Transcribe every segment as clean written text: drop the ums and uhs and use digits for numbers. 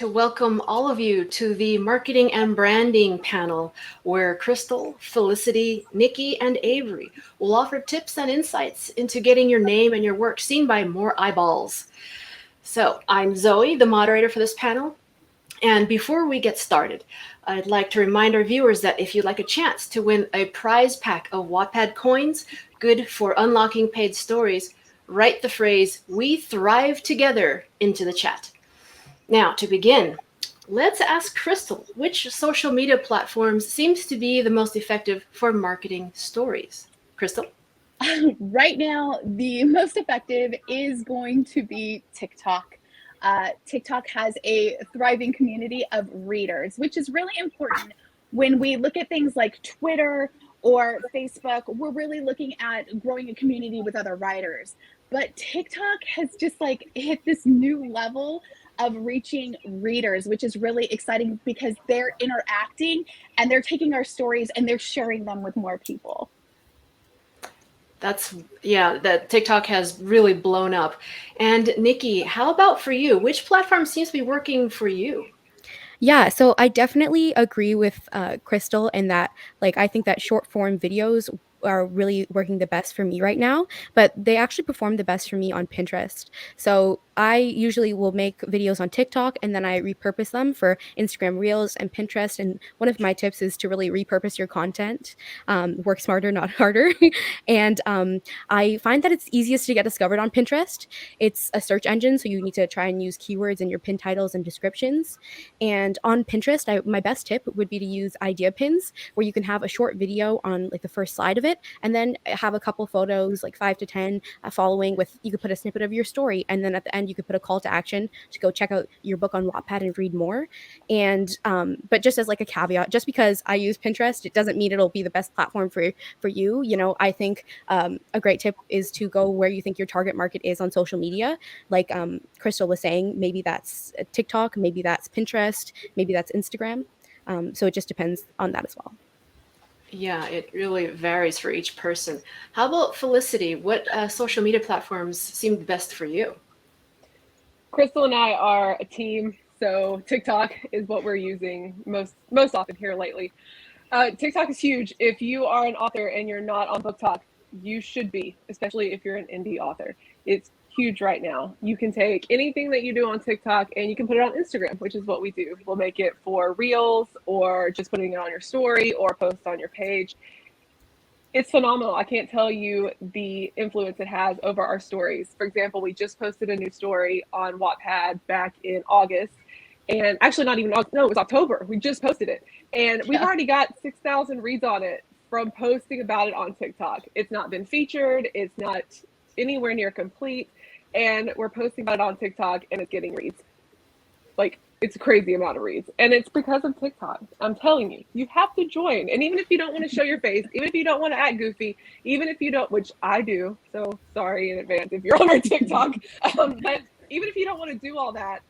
to welcome all of you to the Marketing and Branding panel, where Crystal, Felicity, Nikki, and Avery will offer tips and insights into getting your name and your work seen by more eyeballs. So, I'm Zoe, the moderator for this panel. And before we get started, I'd like to remind our viewers that if you'd like a chance to win a prize pack of Wattpad coins, good for unlocking paid stories, write the phrase "We Thrive Together" into the chat. Now, to begin, let's ask Crystal, which social media platforms seems to be the most effective for marketing stories? Crystal? Right now, the most effective is going to be TikTok. TikTok has a thriving community of readers, which is really important. When we look at things like Twitter or Facebook, we're really looking at growing a community with other writers. But TikTok has just like hit this new level of reaching readers, which is really exciting because they're interacting and they're taking our stories and they're sharing them with more people. That TikTok has really blown up. And Nikki, how about for you? Which platform seems to be working for you? Yeah, so I definitely agree with Crystal in that, I think that short form videos are really working the best for me right now, but they actually perform the best for me on Pinterest. So I usually will make videos on TikTok and then I repurpose them for Instagram Reels and Pinterest. And one of my tips is to really repurpose your content, work smarter, not harder. And I find that it's easiest to get discovered on Pinterest. It's a search engine, so you need to try and use keywords in your pin titles and descriptions. And on Pinterest, my best tip would be to use idea pins, where you can have a short video on the first slide of it, and then have a couple photos, like 5 to 10, following with, you could put a snippet of your story, and then at the end you could put a call to action to go check out your book on Wattpad and read more. And but just as a caveat, just because I use Pinterest, it doesn't mean it'll be the best platform for you. I think a great tip is to go where you think your target market is on social media. Like Crystal was saying, maybe that's TikTok, maybe that's Pinterest, maybe that's Instagram. So it just depends on that as well. Yeah, it really varies for each person. How about Felicity? What social media platforms seem best for you? Crystal and I are a team, so TikTok is what we're using most often here lately. TikTok is huge. If you are an author and you're not on Book Talk, you should be, especially if you're an indie author. It's huge right now. You can take anything that you do on TikTok and you can put it on Instagram, which is what we do. We'll make it for Reels or just putting it on your story or post on your page. It's phenomenal. I can't tell you the influence it has over our stories. For example, we just posted a new story on Wattpad back in August. And actually not even, no, it was October. We just posted it. And we've already got 6,000 reads on it from posting about it on TikTok. It's not been featured. It's not anywhere near complete. And we're posting about it on TikTok and it's getting reads. It's a crazy amount of reads. And it's because of TikTok. I'm telling you, you have to join. And even if you don't want to show your face, even if you don't want to act goofy, even if you don't, which I do, so sorry in advance if you're on our TikTok, but even if you don't want to do all that,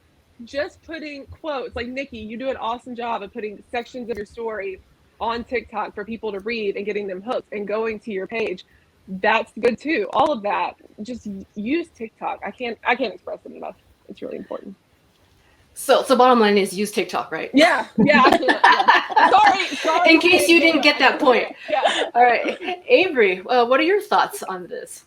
just putting quotes, like Nikki, you do an awesome job of putting sections of your story on TikTok for people to read and getting them hooked and going to your page. That's good too. All of that, just use TikTok. I can't express it enough. It's really important. So bottom line is use TikTok, right? Yeah, I can't. Yeah. Sorry. In case you didn't get that point. Yeah. All right, Avery, what are your thoughts on this?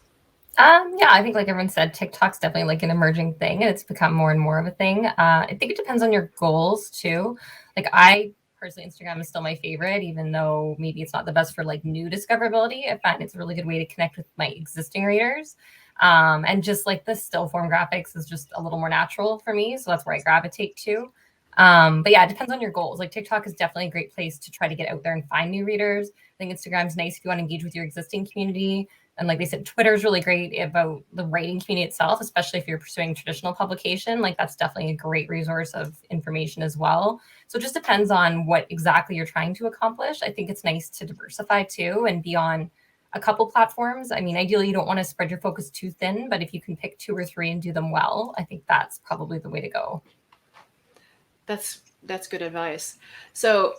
Yeah, I think like everyone said, TikTok's definitely an emerging thing and it's become more and more of a thing. I think it depends on your goals too. I personally, Instagram is still my favorite, even though maybe it's not the best for new discoverability. I find it's a really good way to connect with my existing readers. And just the still form graphics is just a little more natural for me. So that's where I gravitate to. But yeah, it depends on your goals. TikTok is definitely a great place to try to get out there and find new readers. I think Instagram's nice if you want to engage with your existing community. And like they said, Twitter is really great about the writing community itself, especially if you're pursuing traditional publication. That's definitely a great resource of information as well. So it just depends on what exactly you're trying to accomplish. I think it's nice to diversify too and be on a couple platforms. I mean, ideally, you don't want to spread your focus too thin, but if you can pick 2 or 3 and do them well, I think that's probably the way to go. That's good advice. So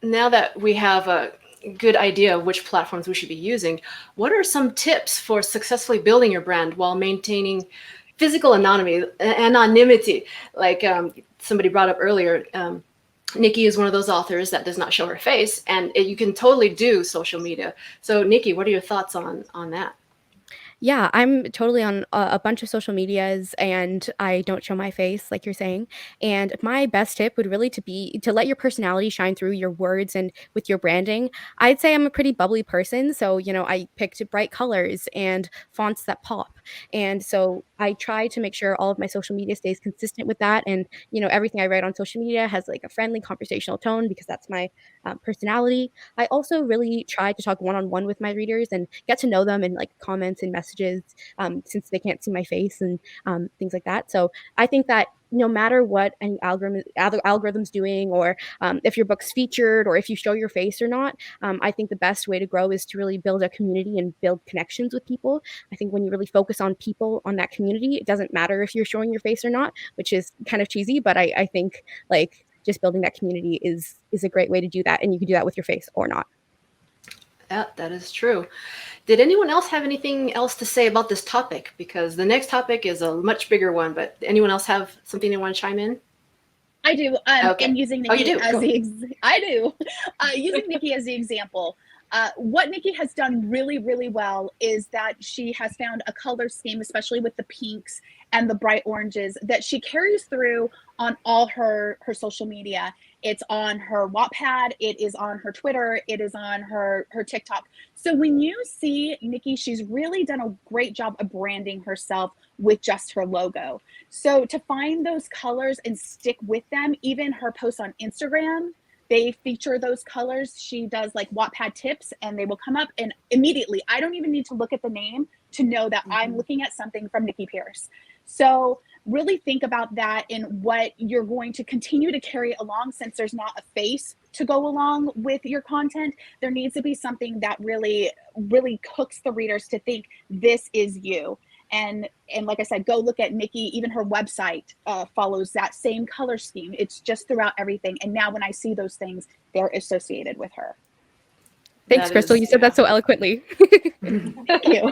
now that we have a good idea of which platforms we should be using, what are some tips for successfully building your brand while maintaining physical anonymity, like somebody brought up earlier. Nikki is one of those authors that does not show her face, and you can totally do social media. So, Nikki, what are your thoughts on that? Yeah, I'm totally on a bunch of social medias and I don't show my face like you're saying. And my best tip would really to be to let your personality shine through your words and with your branding. I'd say I'm a pretty bubbly person, so I picked bright colors and fonts that pop. And so I try to make sure all of my social media stays consistent with that, and everything I write on social media has like a friendly conversational tone because that's my personality. I also really try to talk one on one with my readers and get to know them in like comments and messages, since they can't see my face and things like that. So I think that no matter what any algorithm's doing, or if your book's featured, or if you show your face or not, I think the best way to grow is to really build a community and build connections with people. I think when you really focus on people, on that community, it doesn't matter if you're showing your face or not, which is kind of cheesy, but I think like just building that community is a great way to do that, and you can do that with your face or not. Yeah, that is true. Did anyone else have anything else to say about this topic? Because the next topic is a much bigger one, but anyone else have something they want to chime in? I do. Okay. And using Oh, you Nikki do? as Go. I do. Using Nikki as the example, what Nikki has done really, really well is that she has found a color scheme, especially with the pinks and the bright oranges, that she carries through on all her social media. It's on her Wattpad, it is on her Twitter, it is on her TikTok. So when you see Nikki, she's really done a great job of branding herself with just her logo. So to find those colors and stick with them, even her posts on Instagram, they feature those colors. She does like Wattpad tips and they will come up, and immediately I don't even need to look at the name to know that I'm looking at something from Nikki Pierce. So really think about that in what you're going to continue to carry along, since there's not a face to go along with your content. There needs to be something that really, really hooks the readers to think this is you. And like I said, go look at Nikki. Even her website follows that same color scheme. It's just throughout everything. And now when I see those things, they're associated with her. Thanks, Crystal. You said that so eloquently. Thank you.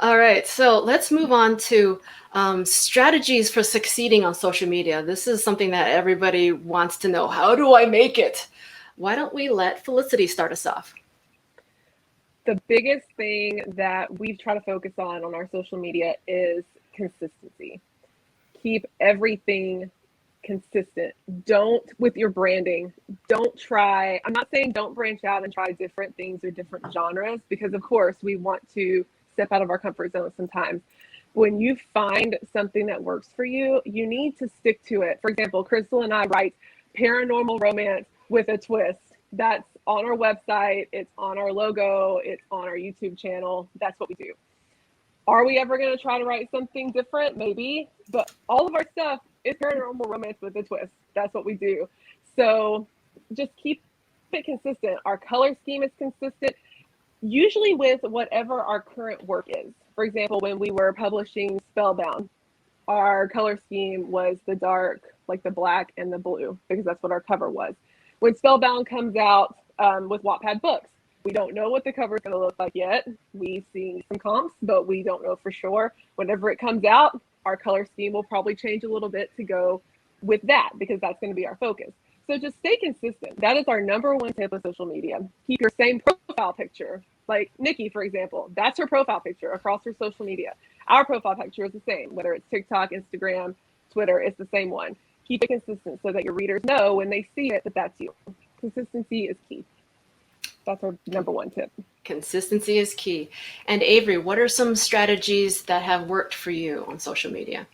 All right, so let's move on to strategies for succeeding on social media. This is something that everybody wants to know. How do I make it? Why don't we let Felicity start us off? The biggest thing that we've tried to focus on our social media is consistency. Keep everything consistent. With your branding, I'm not saying don't branch out and try different things or different genres, because of course we want to step out of our comfort zone sometimes. When you find something that works for you, you need to stick to it. For example, Crystal and I write paranormal romance with a twist. That's on our website, it's on our logo, it's on our YouTube channel. That's what we do. Are we ever going to try to write something different? Maybe, but all of our stuff is paranormal romance with a twist. That's what we do. So just keep it consistent. Our color scheme is consistent, usually with whatever our current work is. For example, when we were publishing Spellbound, our color scheme was the dark, like the black and the blue, because that's what our cover was. When Spellbound comes out with Wattpad books, we don't know what the cover is going to look like yet. We've seen some comps, but we don't know for sure. Whenever it comes out, our color scheme will probably change a little bit to go with that, because that's going to be our focus. So just stay consistent. That is our number one tip with social media. Keep your same profile picture. Like Nikki, for example, that's her profile picture across her social media. Our profile picture is the same, whether it's TikTok, Instagram, Twitter, it's the same one. Keep it consistent so that your readers know when they see it that that's you. Consistency is key. That's our number one tip. Consistency is key. And Avery, what are some strategies that have worked for you on social media?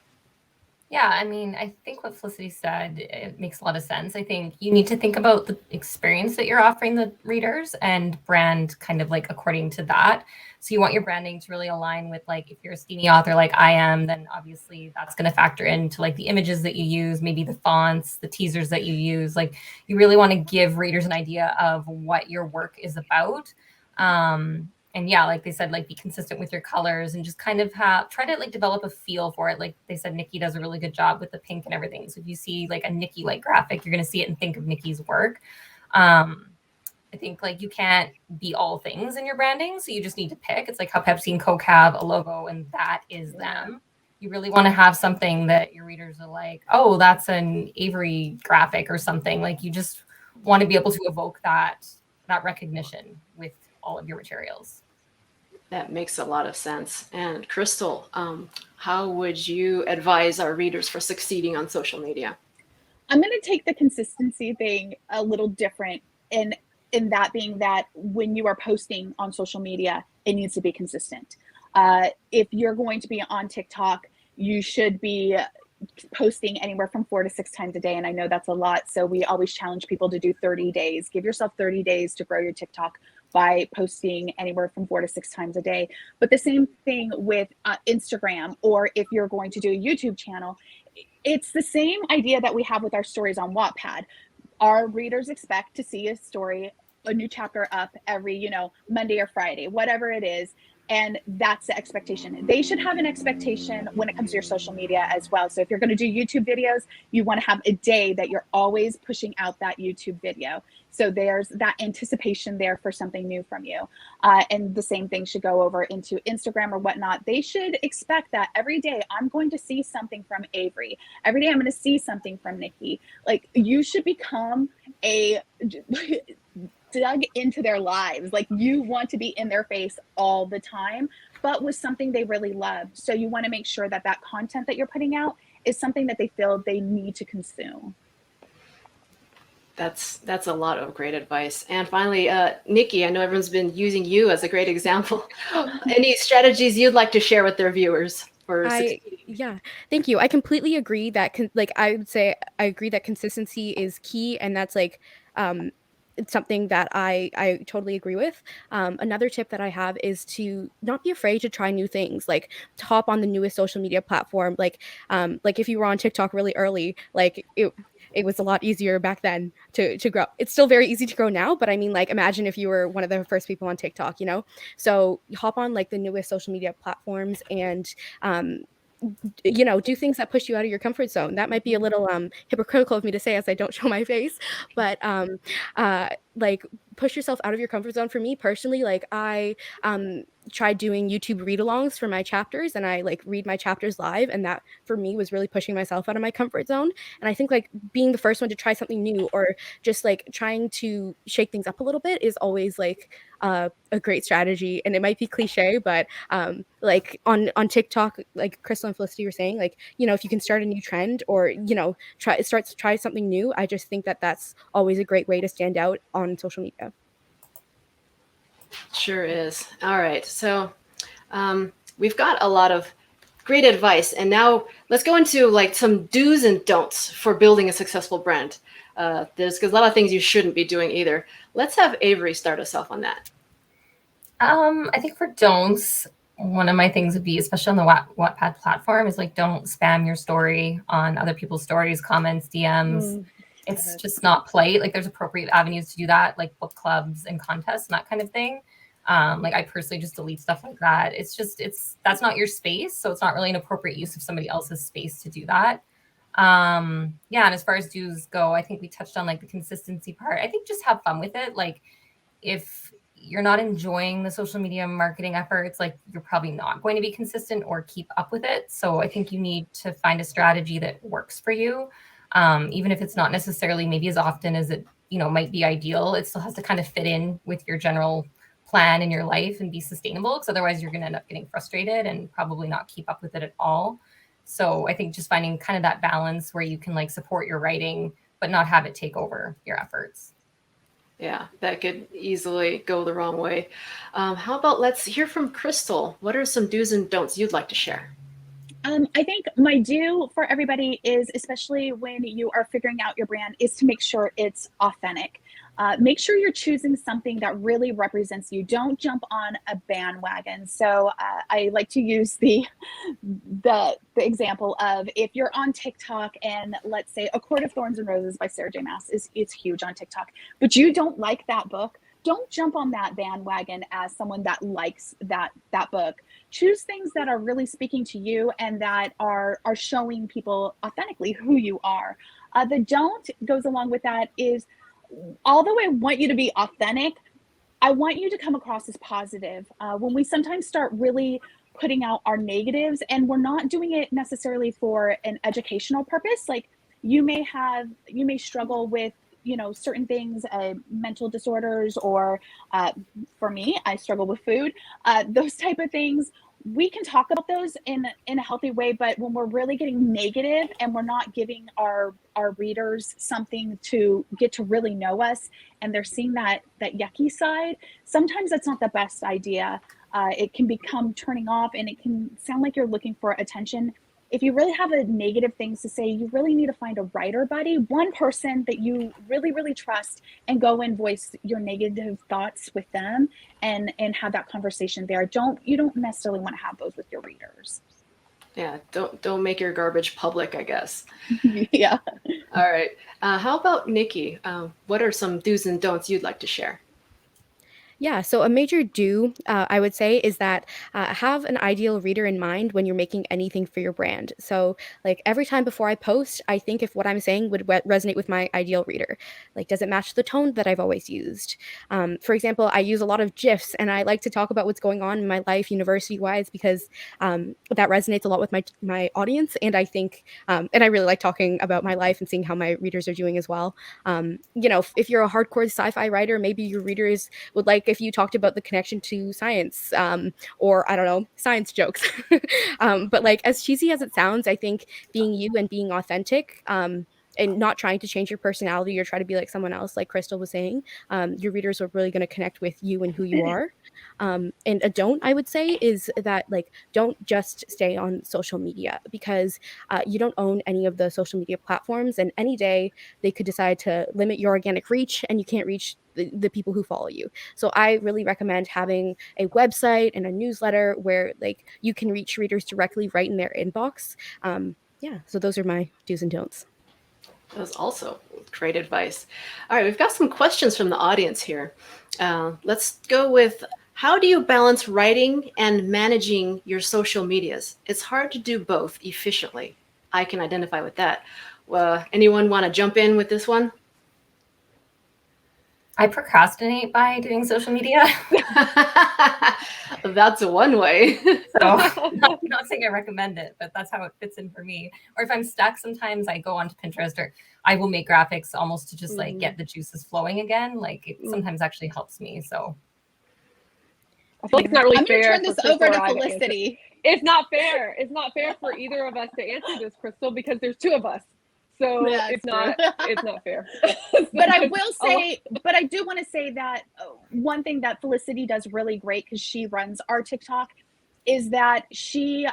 Yeah, I mean, I think what Felicity said, it makes a lot of sense. I think you need to think about the experience that you're offering the readers and brand kind of like according to that. So you want your branding to really align with, like, if you're a steamy author like I am, then obviously that's going to factor into like the images that you use, maybe the fonts, the teasers that you use. Like, you really want to give readers an idea of what your work is about. And yeah, like they said, like, be consistent with your colors and just kind of try to like develop a feel for it. Like they said, Nikki does a really good job with the pink and everything. So if you see like a Nikki like graphic, you're going to see it and think of Nikki's work. I think like you can't be all things in your branding, so you just need to pick. It's like how Pepsi and Coke have a logo, and that is them. You really want to have something that your readers are like, oh, that's an Avery graphic or something. Like you just want to be able to evoke that recognition with all of your materials. That makes a lot of sense. And Crystal, how would you advise our readers for succeeding on social media? I'm going to take the consistency thing a little different, in that being that when you are posting on social media, it needs to be consistent. If you're going to be on TikTok, you should be posting anywhere from 4 to 6 times a day. And I know that's a lot. So we always challenge people to do 30 days. Give yourself 30 days to grow your TikTok by posting anywhere from 4 to 6 times a day. But the same thing with Instagram, or if you're going to do a YouTube channel, it's the same idea that we have with our stories on Wattpad. Our readers expect to see a story, a new chapter up every, Monday or Friday, whatever it is. And that's the expectation. They should have an expectation when it comes to your social media as well. So if you're going to do YouTube videos, you want to have a day that you're always pushing out that YouTube video. So there's that anticipation there for something new from you. And the same thing should go over into Instagram or whatnot. They should expect that every day I'm going to see something from Avery. Every day I'm going to see something from Nikki. Like, you should become dug into their lives. Like, you want to be in their face all the time, but with something they really love. So you want to make sure that that content that you're putting out is something that they feel they need to consume. That's a lot of great advice. And finally, Nikki, I know everyone's been using you as a great example. Any strategies you'd like to share with their viewers for succeeding? Yeah, thank you. I completely agree that I would say I agree that consistency is key, and that's like it's something that I totally agree with. Another tip that I have is to not be afraid to try new things, like to hop on the newest social media platform. Like if you were on TikTok really early, like it was a lot easier back then to grow. It's still very easy to grow now, but I mean, like, imagine if you were one of the first people on TikTok. So you hop on like the newest social media platforms and do things that push you out of your comfort zone. That might be a little hypocritical of me to say, as I don't show my face, but like, push yourself out of your comfort zone. For me personally, like, I tried doing YouTube read-alongs for my chapters, and I like read my chapters live, and that for me was really pushing myself out of my comfort zone. And I think like being the first one to try something new, or just like trying to shake things up a little bit, is always like a great strategy. And it might be cliche, but like on TikTok, like Crystal and Felicity were saying, like, if you can start a new trend, or try something new, I just think that that's always a great way to stand out on social media. Sure is. All right. So we've got a lot of great advice. And now let's go into like some do's and don'ts for building a successful brand. There's a lot of things you shouldn't be doing either. Let's have Avery start us off on that. I think for don'ts, one of my things would be, especially on the Wattpad platform, is like, don't spam your story on other people's stories, comments, DMs. It's just not polite. Like, there's appropriate avenues to do that, like book clubs and contests and that kind of thing. Like, I personally just delete stuff like that. That's not your space. So it's not really an appropriate use of somebody else's space to do that. And as far as do's go, I think we touched on like the consistency part. I think just have fun with it. Like, if you're not enjoying the social media marketing efforts, like, you're probably not going to be consistent or keep up with it. So I think you need to find a strategy that works for you. Even if it's not necessarily maybe as often as it, might be ideal, it still has to kind of fit in with your general plan in your life and be sustainable, because otherwise you're going to end up getting frustrated and probably not keep up with it at all. So I think just finding kind of that balance where you can like support your writing, but not have it take over your efforts. Yeah, that could easily go the wrong way. How about let's hear from Crystal. What are some do's and don'ts you'd like to share? I think my do for everybody is, especially when you are figuring out your brand, is to make sure it's authentic. Make sure you're choosing something that really represents you. Don't jump on a bandwagon. So I like to use the example of, if you're on TikTok and let's say A Court of Thorns and Roses by Sarah J. Maas it's huge on TikTok, but you don't like that book, don't jump on that bandwagon as someone that likes that book. Choose things that are really speaking to you and that are showing people authentically who you are. The don't goes along with that is, although I want you to be authentic, I want you to come across as positive. When we sometimes start really putting out our negatives, and we're not doing it necessarily for an educational purpose, like you may struggle with, certain things, mental disorders, or for me, I struggle with food, those type of things. We can talk about those in a healthy way, but when we're really getting negative and we're not giving our readers something to get to really know us, and they're seeing that yucky side, sometimes that's not the best idea. It can become turning off, and it can sound like you're looking for attention. If you really have a negative things to say, you really need to find a writer buddy, one person that you really, really trust, and go and voice your negative thoughts with them, and have that conversation there. You don't necessarily want to have those with your readers. Yeah, don't make your garbage public, I guess. Yeah. All right. How about Nikki? What are some do's and don'ts you'd like to share? Yeah, so a major do, I would say, is that have an ideal reader in mind when you're making anything for your brand. So, like every time before I post, I think if what I'm saying would resonate with my ideal reader. Like, does it match the tone that I've always used? For example, I use a lot of GIFs, and I like to talk about what's going on in my life, university wise, because that resonates a lot with my audience. And I think, and I really like talking about my life and seeing how my readers are doing as well. If you're a hardcore sci-fi writer, maybe your readers would like if you talked about the connection to science, or I don't know, science jokes. But like, as cheesy as it sounds, I think being you and being authentic, and not trying to change your personality or try to be like someone else, like Crystal was saying, your readers are really going to connect with you and who you are. And a don't, I would say, is that like, don't just stay on social media, because you don't own any of the social media platforms, and any day they could decide to limit your organic reach, and you can't reach the people who follow you. So I really recommend having a website and a newsletter where like you can reach readers directly right in their inbox. Yeah, so those are my do's and don'ts. That was also great advice. All right, we've got some questions from the audience here. Let's go with, how do you balance writing and managing your social medias? It's hard to do both efficiently. I can identify with that. Anyone want to jump in with this one? I procrastinate by doing social media. That's one way. So I'm not saying I recommend it, but that's how it fits in for me. Or if I'm stuck, sometimes I go onto Pinterest, or I will make graphics almost to just like get the juices flowing again. Like it sometimes actually helps me. So I feel like it's not really I'm going to fair. turn this for Crystal over to or I answer. Felicity. It's not fair. It's not fair for either of us to answer this, Crystal, because there's two of us. So Yeah, it's true. not fair. But I will say, but I do want to say that one thing that Felicity does really great, because she runs our TikTok, is that she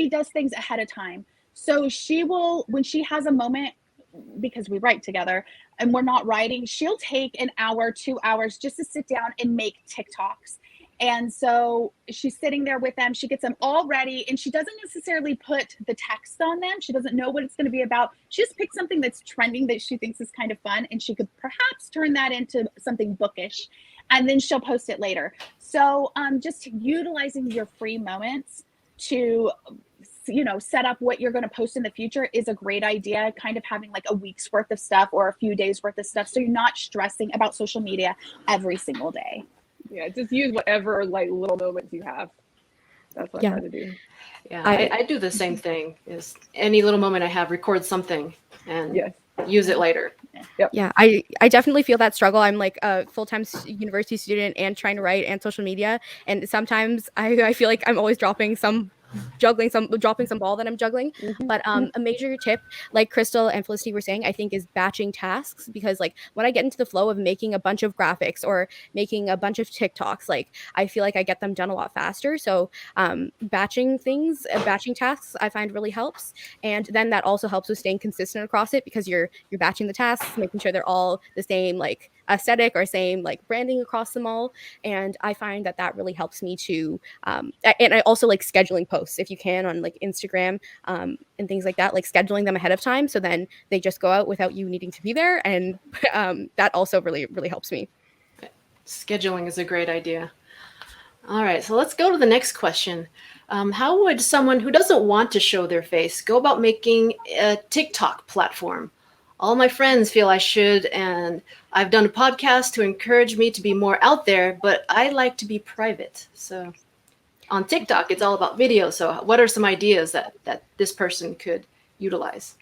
does things ahead of time. So she will, when she has a moment, because we write together and we're not writing, she'll take an hour, 2 hours just to sit down and make TikToks. And so she's sitting there with them. She gets them all ready, and she doesn't necessarily put the text on them. She doesn't know what it's going to be about. She just picks something that's trending that she thinks is kind of fun, and she could perhaps turn that into something bookish, and then she'll post it later. So just utilizing your free moments to set up what you're going to post in the future is a great idea. Kind of having like a week's worth of stuff or a few days worth of stuff, so you're not stressing about social media every single day. Yeah, just use whatever like little moments you have. That's what I try to do. Yeah, I do the same thing. Is any little moment I have, record something and use it later. Yep. Yeah, I definitely feel that struggle. I'm like a full-time university student and trying to write and social media, and sometimes I feel like I'm always dropping some ball that I'm juggling. But a major tip, like Crystal and Felicity were saying, I think, is batching tasks, because like when I get into the flow of making a bunch of graphics or making a bunch of TikToks, like I feel like I get them done a lot faster. So batching tasks, I find really helps. And then that also helps with staying consistent across it, because you're batching the tasks, making sure they're all the same like aesthetic or same like branding across them all. And I find that really helps me to and I also like scheduling posts, if you can, on like Instagram and things like that, like scheduling them ahead of time, so then they just go out without you needing to be there. And that also really, really helps me. Scheduling is a great idea. All right, so let's go to the next question. How would someone who doesn't want to show their face go about making a TikTok platform? All my friends feel I should, and I've done a podcast to encourage me to be more out there, but I like to be private. So on TikTok, it's all about video. So what are some ideas that this person could utilize?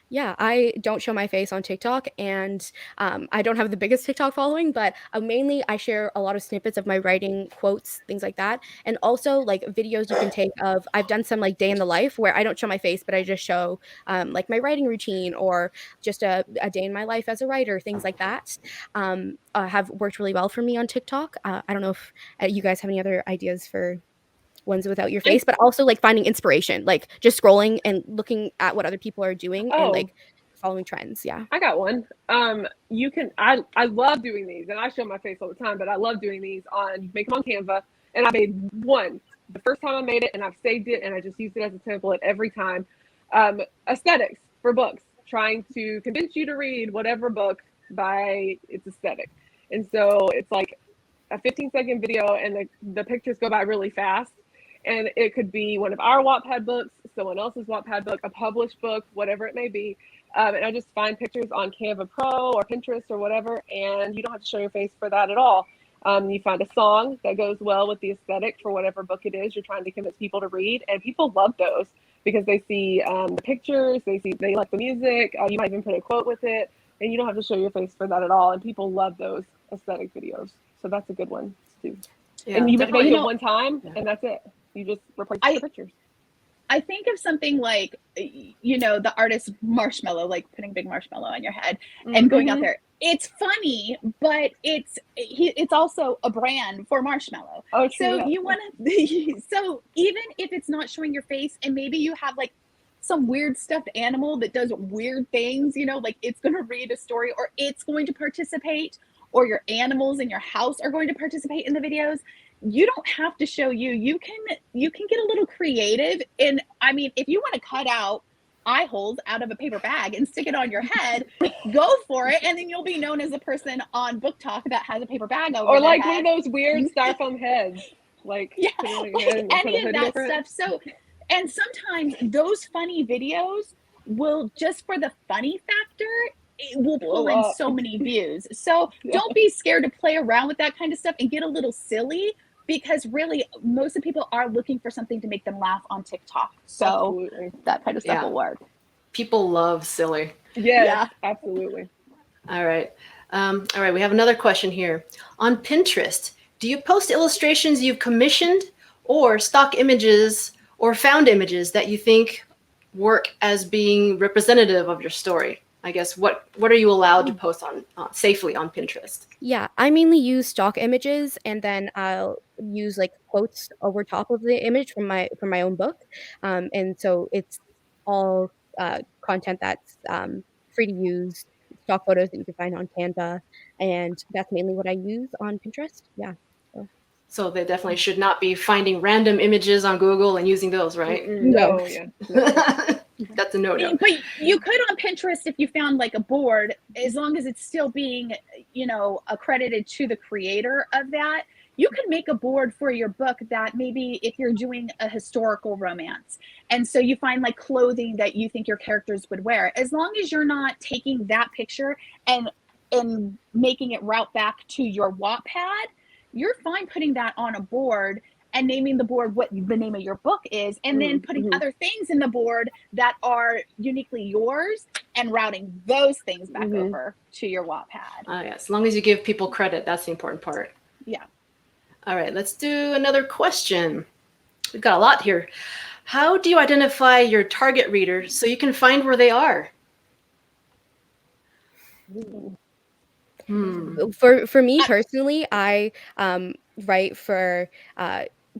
Yeah, I don't show my face on TikTok, and I don't have the biggest TikTok following, but mainly I share a lot of snippets of my writing, quotes, things like that, and also like videos you can take of. I've done some like day in the life where I don't show my face, but I just show like my writing routine or just a day in my life as a writer, things like that. Have worked really well for me on TikTok. I don't know if you guys have any other ideas for ones without your face, but also like finding inspiration, like just scrolling and looking at what other people are doing and Oh, like following trends. Yeah. I got one. You can. I love doing these, and I show my face all the time. But I love doing these on. You make them on Canva, and I made one the first time I made it, and I've saved it, and I just used it as a template every time. Aesthetics for books, trying to convince you to read whatever book by its aesthetic, and so it's like a 15-second video, and the pictures go by really fast. And it could be one of our Wattpad books, someone else's Wattpad book, a published book, whatever it may be. And I just find pictures on Canva Pro or Pinterest or whatever, and you don't have to show your face for that at all. You find a song that goes well with the aesthetic for whatever book it is you're trying to convince people to read, and people love those because they see the pictures, they like the music. You might even put a quote with it, and you don't have to show your face for that at all. And people love those aesthetic videos, so that's a good one to do. Yeah, And you make definitely. it one time, and that's it. You just replace the pictures. I think of something like, the artist Marshmallow, like putting big marshmallow on your head and going out there. It's funny, but it's also a brand for marshmallow. Oh, true. So Yeah. you want to, so even if it's not showing your face, and maybe you have like some weird stuffed animal that does weird things, like it's going to read a story, or it's going to participate, or your animals in your house are going to participate in the videos. You don't have to show you can get a little creative. And I mean, if you want to cut out eye holes out of a paper bag and stick it on your head, go for it, and then you'll be known as a person on Book Talk that has a paper bag over or their like head. one of those weird styrofoam heads, like any of that stuff. So, and sometimes those funny videos will, just for the funny factor, it will pull in so many views. So don't be scared to play around with that kind of stuff and get a little silly, because really most of the people are looking for something to make them laugh on TikTok. So that kind of stuff will work. People love silly. Yeah, absolutely. All right. We have another question here. On Pinterest, do you post illustrations you've commissioned, or stock images or found images that you think work as being representative of your story? I guess what are you allowed to post on safely on Pinterest? Yeah, I mainly use stock images, and then I'll use like quotes over top of the image from my own book. And so it's all content that's free to use, stock photos that you can find on Canva, and that's mainly what I use on Pinterest. Yeah. So they definitely should not be finding random images on Google and using those, right? No. That's a no-no. But you could on Pinterest, if you found like a board, as long as it's still being, accredited to the creator of that, you can make a board for your book that maybe if you're doing a historical romance, and so you find like clothing that you think your characters would wear, as long as you're not taking that picture and making it route back to your Wattpad, you're fine putting that on a board and naming the board what the name of your book is, and then putting other things in the board that are uniquely yours and routing those things back over to your Wattpad. Yes, as long as you give people credit, that's the important part. Yeah. All right, let's do another question. We've got a lot here. How do you identify your target reader so you can find where they are? For me personally, I write for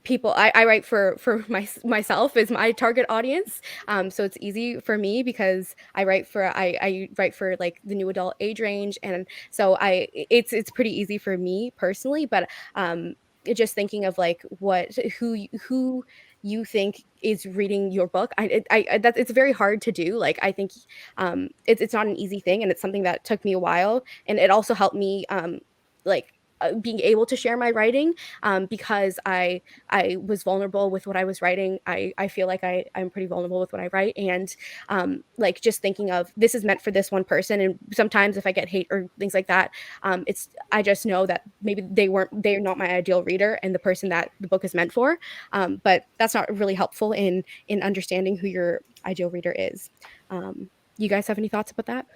people. I write for myself as my target audience. So it's easy for me because I write for like the new adult age range, and so it's pretty easy for me personally. But just thinking of like who you think is reading your book, it's very hard to do. Like I think it's not an easy thing, and it's something that took me a while, and it also helped me like being able to share my writing, because I was vulnerable with what I was writing. I feel like I'm pretty vulnerable with what I write, and like just thinking of this is meant for this one person, and sometimes if I get hate or things like that, I just know that maybe they're not my ideal reader and the person that the book is meant for, but that's not really helpful in understanding who your ideal reader is. You guys have any thoughts about that?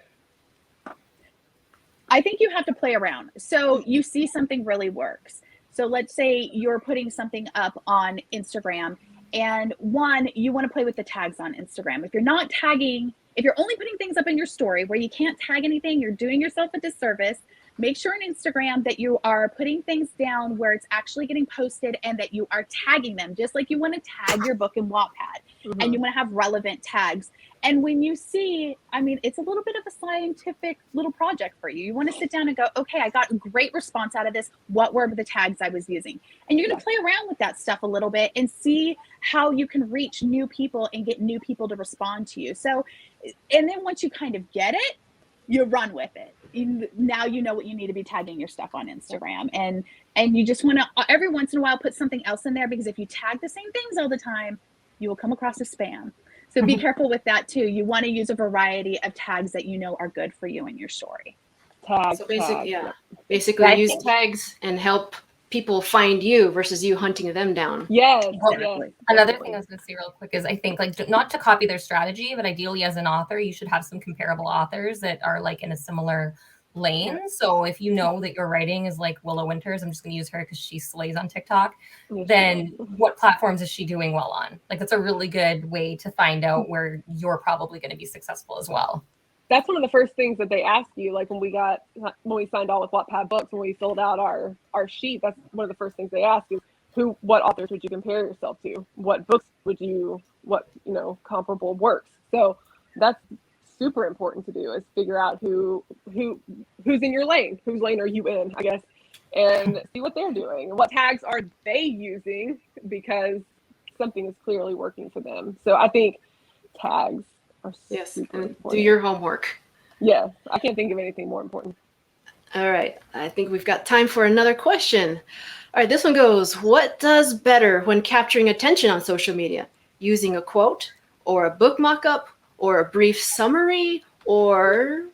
I think you have to play around. So you see something really works. So let's say you're putting something up on Instagram, and one, you want to play with the tags on Instagram. If you're not tagging, if you're only putting things up in your story where you can't tag anything, you're doing yourself a disservice. Make sure on Instagram that you are putting things down where it's actually getting posted and that you are tagging them, just like you want to tag your book in Wattpad. And you want to have relevant tags. And when you see, I mean, it's a little bit of a scientific little project for you. You want to sit down and go, okay, I got a great response out of this. What were the tags I was using? And you're going to play around with that stuff a little bit and see how you can reach new people and get new people to respond to you. So, and then once you kind of get it, you run with it. Now you know what you need to be tagging your stuff on Instagram. And you just want to, every once in a while, put something else in there, because if you tag the same things all the time, you will come across as spam. So be careful with that too. You want to use a variety of tags that you know are good for you in your story. Tags. So basically use tags and help people find you versus you hunting them down. Yes. Exactly. Another thing I was going to say real quick is I think like not to copy their strategy, but ideally as an author, you should have some comparable authors that are like in a similar lane. So if you know that your writing is like Willow Winters, I'm just going to use her because she slays on TikTok, then what platforms is she doing well on? Like that's a really good way to find out where you're probably going to be successful as well. That's one of the first things that they ask you, like when we signed on with Wattpad Books, when we filled out our sheet, that's one of the first things they ask is what authors would you compare yourself to? What books would you, comparable works? So that's super important to do, is figure out who's in your lane, whose lane are you in, I guess, and see what they're doing and what tags are they using, because something is clearly working for them. So I think tags are super important. Do your homework. Yeah, I can't think of anything more important. All right, I think we've got time for another question. All right, this one goes, what does better when capturing attention on social media? Using a quote or a book mock-up or a brief summary, or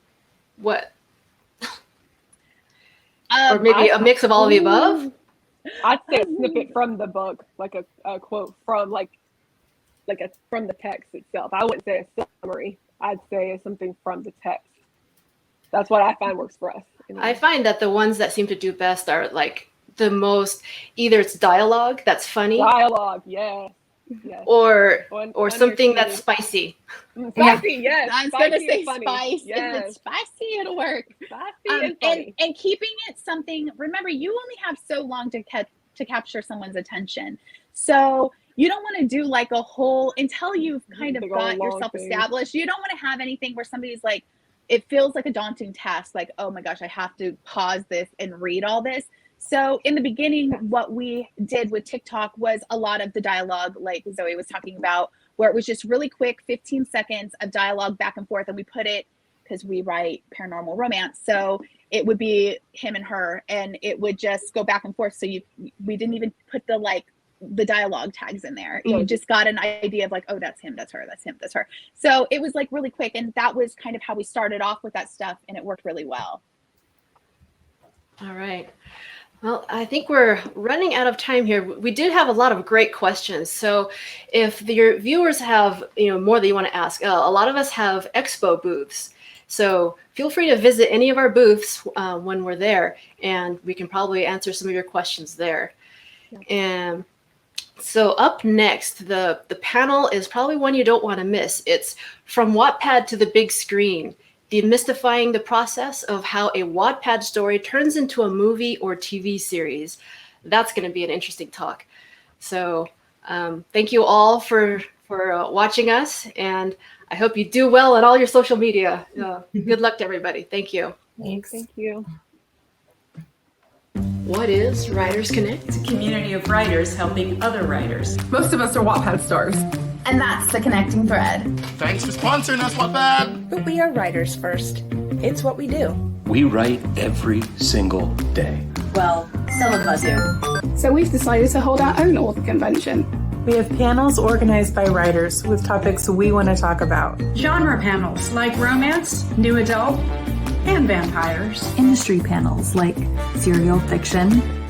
what? Or maybe a mix of all of the above? I'd say a snippet from the book, like a quote from from the text itself. I wouldn't say a summary. I'd say something from the text. That's what I find works for us. I find that the ones that seem to do best are like the most, either it's dialogue that's funny. Dialogue, yeah. Yes. Or something that's spicy. Spicy, yes. I was going to say funny. spice. Yes. If it's spicy, it'll work. Spicy and funny. And keeping it something, remember, you only have so long to capture someone's attention. So you don't want to do like a whole, until you've kind of got yourself established, you don't want to have anything where somebody's like, it feels like a daunting task. Like, oh my gosh, I have to pause this and read all this. So in the beginning, what we did with TikTok was a lot of the dialogue, like Zoe was talking about, where it was just really quick, 15 seconds of dialogue back and forth. And we put it, because we write paranormal romance, so it would be him and her, and it would just go back and forth. So we didn't even put the dialogue tags in there. You just got an idea of like, oh, that's him, that's her, that's him, that's her. So it was like really quick. And that was kind of how we started off with that stuff. And it worked really well. All right. Well, I think we're running out of time here. We did have a lot of great questions. So if your viewers have more that you want to ask, a lot of us have expo booths. So feel free to visit any of our booths when we're there, and we can probably answer some of your questions there. And so up next, the panel is probably one you don't want to miss. It's From Wattpad to the Big Screen, demystifying the process of how a Wattpad story turns into a movie or TV series. That's going to be an interesting talk. So thank you all for watching us, and I hope you do well on all your social media. Good luck to everybody. Thank you. Thanks. Thank you. What is Writers Connect? It's a community of writers helping other writers. Most of us are Wattpad stars. And that's the connecting thread. Thanks for sponsoring us, Wattpad! But we are writers first. It's what we do. We write every single day. Well, some of us do. So we've decided to hold our own author convention. We have panels organized by writers with topics we want to talk about. Genre panels like romance, new adult, and vampires. Industry panels like serial fiction,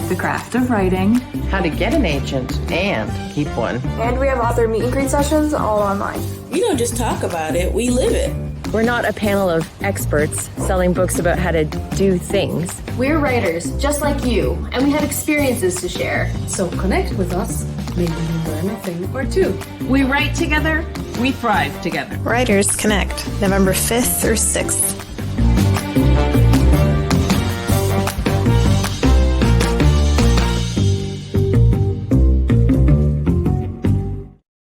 the craft of writing, how to get an agent and keep one. And we have author meet and greet sessions all online. We don't just talk about it, we live it. We're not a panel of experts selling books about how to do things. We're writers, just like you, and we have experiences to share. So connect with us. Maybe you learn a thing or two. We write together, we thrive together. Writers Connect, November 5th through 6th.